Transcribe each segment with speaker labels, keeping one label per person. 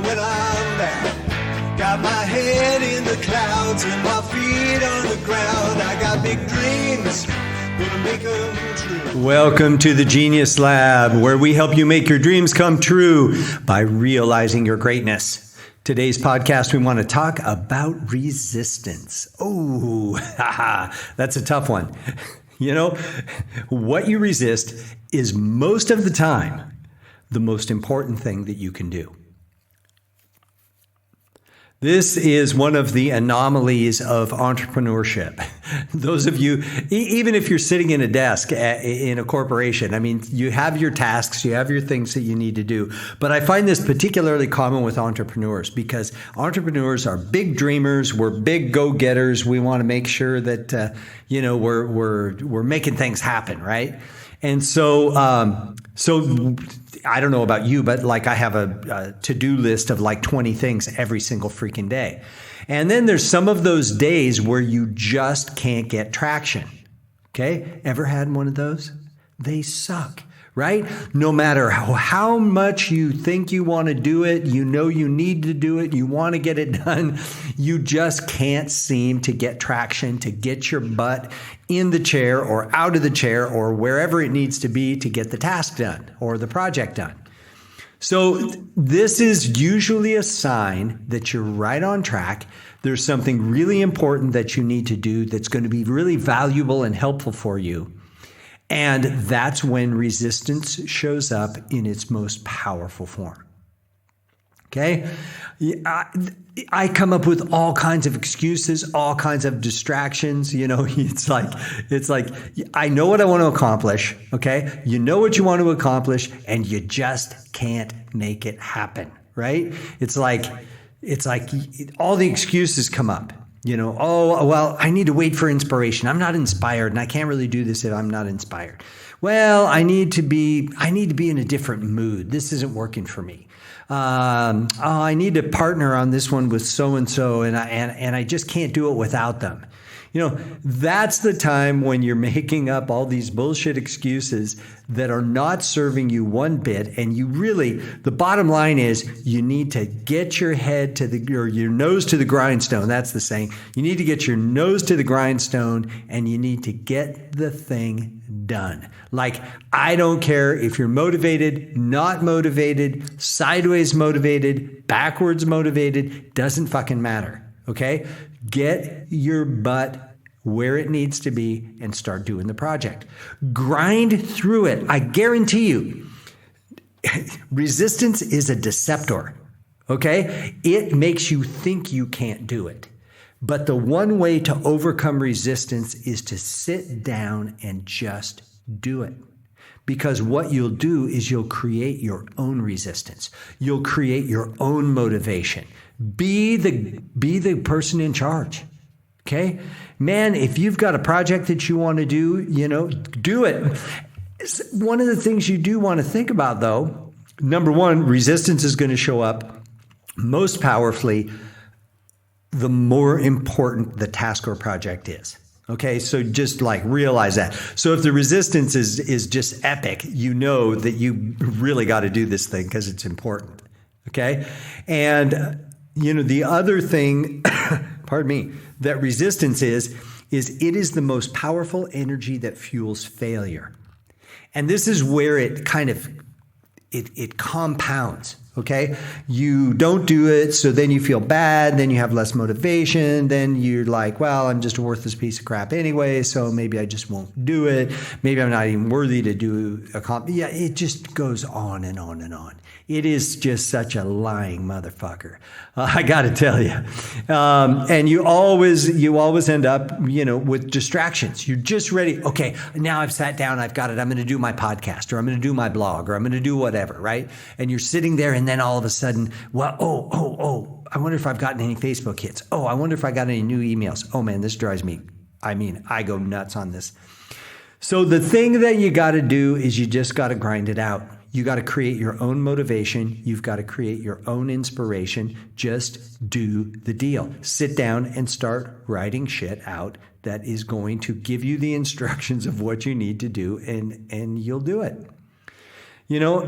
Speaker 1: when I'm down. Got my head in the clouds and my feet on the ground. I got big dreams, gonna make them true. Welcome to the Genius Lab, where we help you make your dreams come true by realizing your greatness. Today's podcast, we want to talk about resistance. Oh, that's a tough one. You know, what you resist is most of the time the most important thing that you can do. This is one of the anomalies of entrepreneurship. Those of you, even if you're sitting in a desk in a corporation, I mean, you have your tasks, you have your things that you need to do. But I find this particularly common with entrepreneurs because entrepreneurs are big dreamers. We're big go-getters. We want to make sure that, we're making things happen, right? And so I don't know about you, but like I have a to-do list of like 20 things every single freaking day. And then there's some of those days where you just can't get traction. Okay? Ever had one of those? They suck, right? No matter how much you think you want to do it, you know you need to do it, you want to get it done, you just can't seem to get traction, to get your butt in the chair or out of the chair or wherever it needs to be to get the task done or the project done. So this is usually a sign that you're right on track. There's something really important that you need to do that's going to be really valuable and helpful for you. And that's when resistance shows up in its most powerful form. Okay? I come up with all kinds of excuses, all kinds of distractions. You know, it's like, I know what I want to accomplish. Okay. You know what you want to accomplish and you just can't make it happen. Right. It's like all the excuses come up, you know, oh, well, I need to wait for inspiration. I'm not inspired and I can't really do this if I'm not inspired. Well, I need to be in a different mood. This isn't working for me. I need to partner on this one with so-and-so and I just can't do it without them. You know, that's the time when you're making up all these bullshit excuses that are not serving you one bit. And the bottom line is you need to get your your nose to the grindstone. That's the saying. You need to get your nose to the grindstone and you need to get the thing done. Like, I don't care if you're motivated, not motivated, sideways motivated, backwards motivated, doesn't fucking matter. Okay? Get your butt where it needs to be and start doing the project. Grind through it. I guarantee you, resistance is a deceptor. Okay? It makes you think you can't do it. But the one way to overcome resistance is to sit down and just do it. Because what you'll do is you'll create your own resistance. You'll create your own motivation. Be the person in charge. Okay? Man, if you've got a project that you want to do, do it. One of the things you do want to think about, though, number one, resistance is going to show up most powerfully the more important the task or project is. Okay, so just like realize that. So if the resistance is just epic, you know that you really got to do this thing because it's important. Okay, and the other thing, pardon me, that resistance is it is the most powerful energy that fuels failure, and this is where it kind of it compounds. Okay, you don't do it, so then you feel bad, then you have less motivation, then you're like, well, I'm just a worthless piece of crap anyway, so maybe I just won't do it. Maybe I'm not even worthy to do yeah, it just goes on and on and on. It is just such a lying motherfucker. I got to tell you. And you always end up, with distractions. You're just ready. Okay, now I've sat down. I've got it. I'm going to do my podcast or I'm going to do my blog or I'm going to do whatever, right? And you're sitting there and then all of a sudden, well, I wonder if I've gotten any Facebook hits. Oh, I wonder if I got any new emails. Oh man, this drives me. I go nuts on this. So the thing that you got to do is you just got to grind it out. You got to create your own motivation. You've got to create your own inspiration. Just do the deal. Sit down and start writing shit out that is going to give you the instructions of what you need to do, and you'll do it. You know,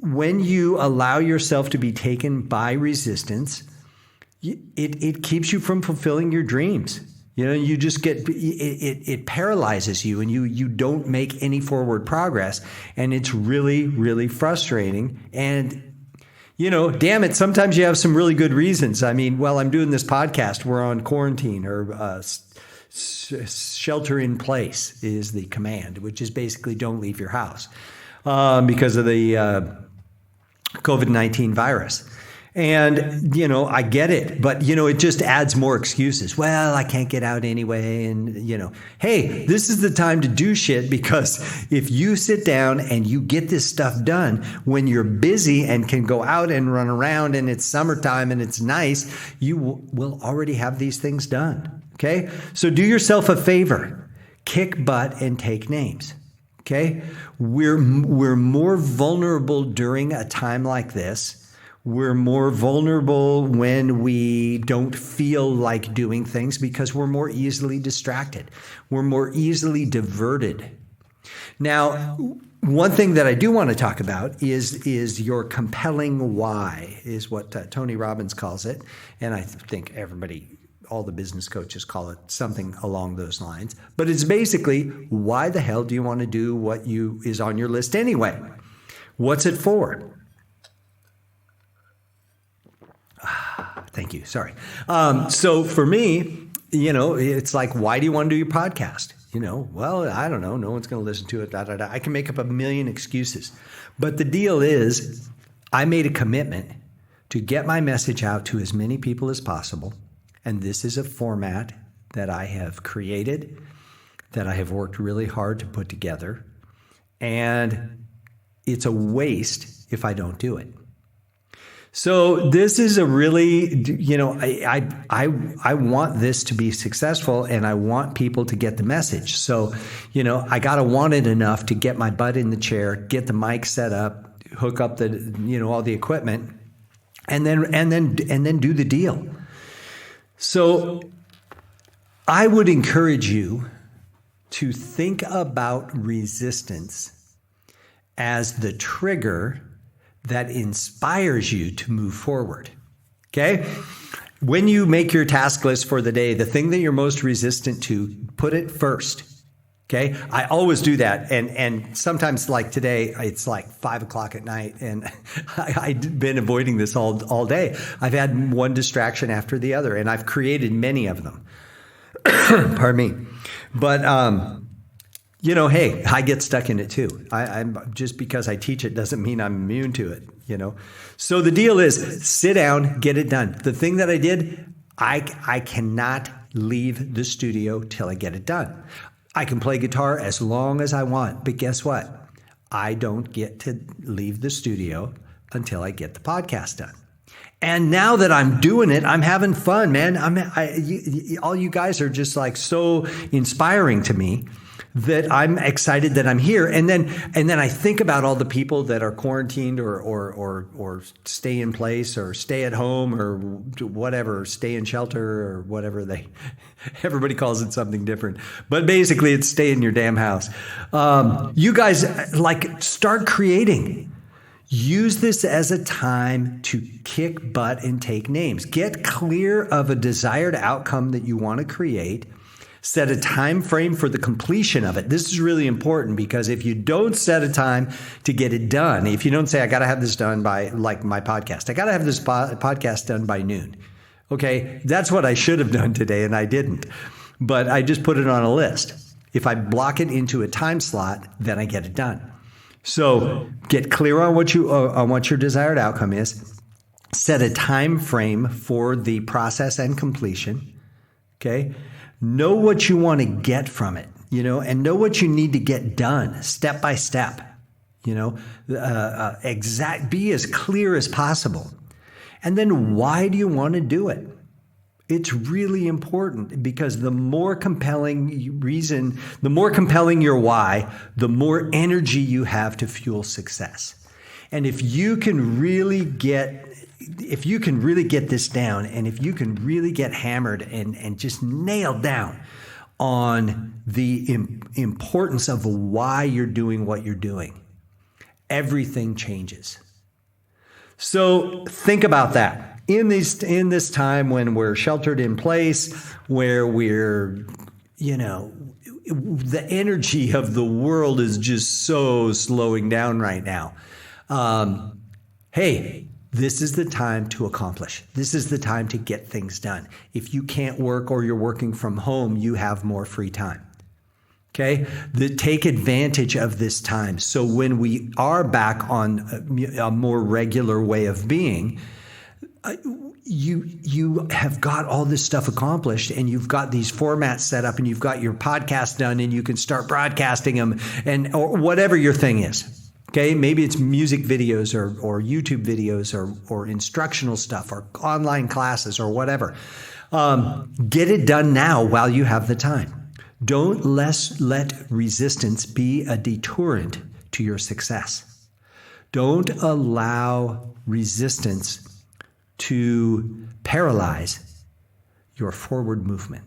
Speaker 1: when you allow yourself to be taken by resistance, it keeps you from fulfilling your dreams. You know, you just it paralyzes you, and you don't make any forward progress, and it's really, really frustrating. And you know, damn it, sometimes you have some really good reasons. I mean, well, I'm doing this podcast, we're on quarantine, or shelter in place is the command, which is basically don't leave your house because of the COVID-19 virus. And, you know, I get it, but, you know, it just adds more excuses. Well, I can't get out anyway. And, you know, hey, this is the time to do shit, because if you sit down and you get this stuff done when you're busy and can go out and run around and it's summertime and it's nice, you will already have these things done. Okay. So do yourself a favor, kick butt and take names. Okay. We're more vulnerable during a time like this. We're more vulnerable when we don't feel like doing things because we're more easily distracted. We're more easily diverted. Now, one thing that I do want to talk about is your compelling why, is what Tony Robbins calls it. And I think all the business coaches call it something along those lines. But it's basically, why the hell do you want to do what is on your list anyway? What's it for? Thank you. Sorry. So for me, you know, it's like, why do you want to do your podcast? You know, well, I don't know. No one's going to listen to it. I can make up a million excuses. But the deal is, I made a commitment to get my message out to as many people as possible. And this is a format that I have created, that I have worked really hard to put together. And it's a waste if I don't do it. So this is a really, you know, I want this to be successful, and I want people to get the message. So, you know, I got to want it enough to get my butt in the chair, get the mic set up, hook up the, you know, all the equipment, and then do the deal. So I would encourage you to think about resistance as the trigger that inspires you to move forward. Okay? When you make your task list for the day, the thing that you're most resistant to, put it first. Okay? I always do that. And sometimes, like today, it's like 5 o'clock at night, and I've been avoiding this all day. I've had one distraction after the other, and I've created many of them. Pardon me. But, you know, hey, I get stuck in it too. I'm just because I teach it doesn't mean I'm immune to it, you know. So the deal is, sit down, get it done. The thing that I did, I cannot leave the studio till I get it done. I can play guitar as long as I want, but guess what? I don't get to leave the studio until I get the podcast done. And now that I'm doing it, I'm having fun, man. All you guys are just like so inspiring to me that I'm excited that I'm here. And then I think about all the people that are quarantined or stay in place or stay at home or whatever, stay in shelter or whatever everybody calls it something different. But basically it's stay in your damn house. You guys, like, start creating. Use this as a time to kick butt and take names. Get clear of a desired outcome that you want to create. Set a time frame for the completion of it. This is really important, because if you don't set a time to get it done, if you don't say, I got to have this done by, like my podcast, I got to have this podcast done by noon. Okay, that's what I should have done today, and I didn't. But I just put it on a list. If I block it into a time slot, then I get it done. So get clear on what your desired outcome is. Set a time frame for the process and completion. Okay. Know what you want to get from it, you know, and know what you need to get done step by step, you know, be as clear as possible. And then why do you want to do it? It's really important, because the more compelling your why, the more energy you have to fuel success. And if you can really get this down, and if you can really get hammered and just nailed down on the importance of why you're doing what you're doing, everything changes. So think about that. In this time when we're sheltered in place, where we're, the energy of the world is just so slowing down right now. Hey, this is the time to accomplish. This is the time to get things done. If you can't work or you're working from home, you have more free time. Okay? Take advantage of this time. So when we are back on a more regular way of being, you have got all this stuff accomplished, and you've got these formats set up, and you've got your podcast done, and you can start broadcasting them, or whatever your thing is. Okay, maybe it's music videos or YouTube videos or instructional stuff or online classes or whatever. Get it done now while you have the time. Don't let resistance be a deterrent to your success. Don't allow resistance to paralyze your forward movement.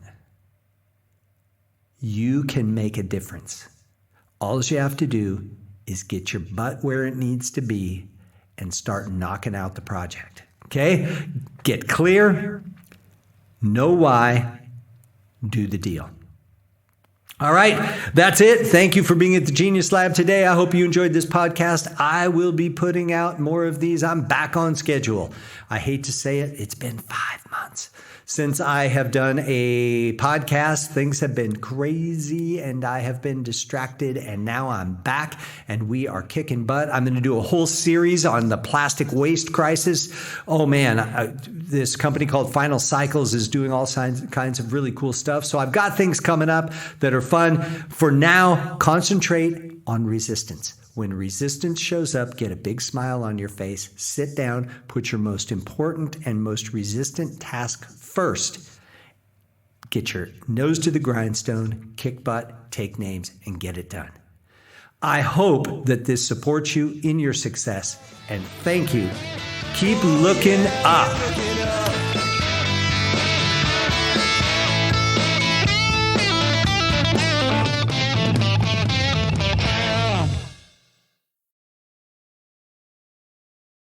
Speaker 1: You can make a difference. All you have to do is get your butt where it needs to be and start knocking out the project. Okay? Get clear, know why, do the deal. All right, that's it. Thank you for being at the Genius Lab today. I hope you enjoyed this podcast. I will be putting out more of these. I'm back on schedule. I hate to say it, it's been 5 months since I have done a podcast. Things have been crazy and I have been distracted, and now I'm back and we are kicking butt. I'm going to do a whole series on the plastic waste crisis. Oh man, this company called Final Cycles is doing all kinds of really cool stuff. So I've got things coming up that are fun. For now, concentrate on resistance. When resistance shows up, get a big smile on your face, sit down, put your most important and most resistant task first. Get your nose to the grindstone, kick butt, take names, and get it done. I hope that this supports you in your success, and thank you. Keep looking up.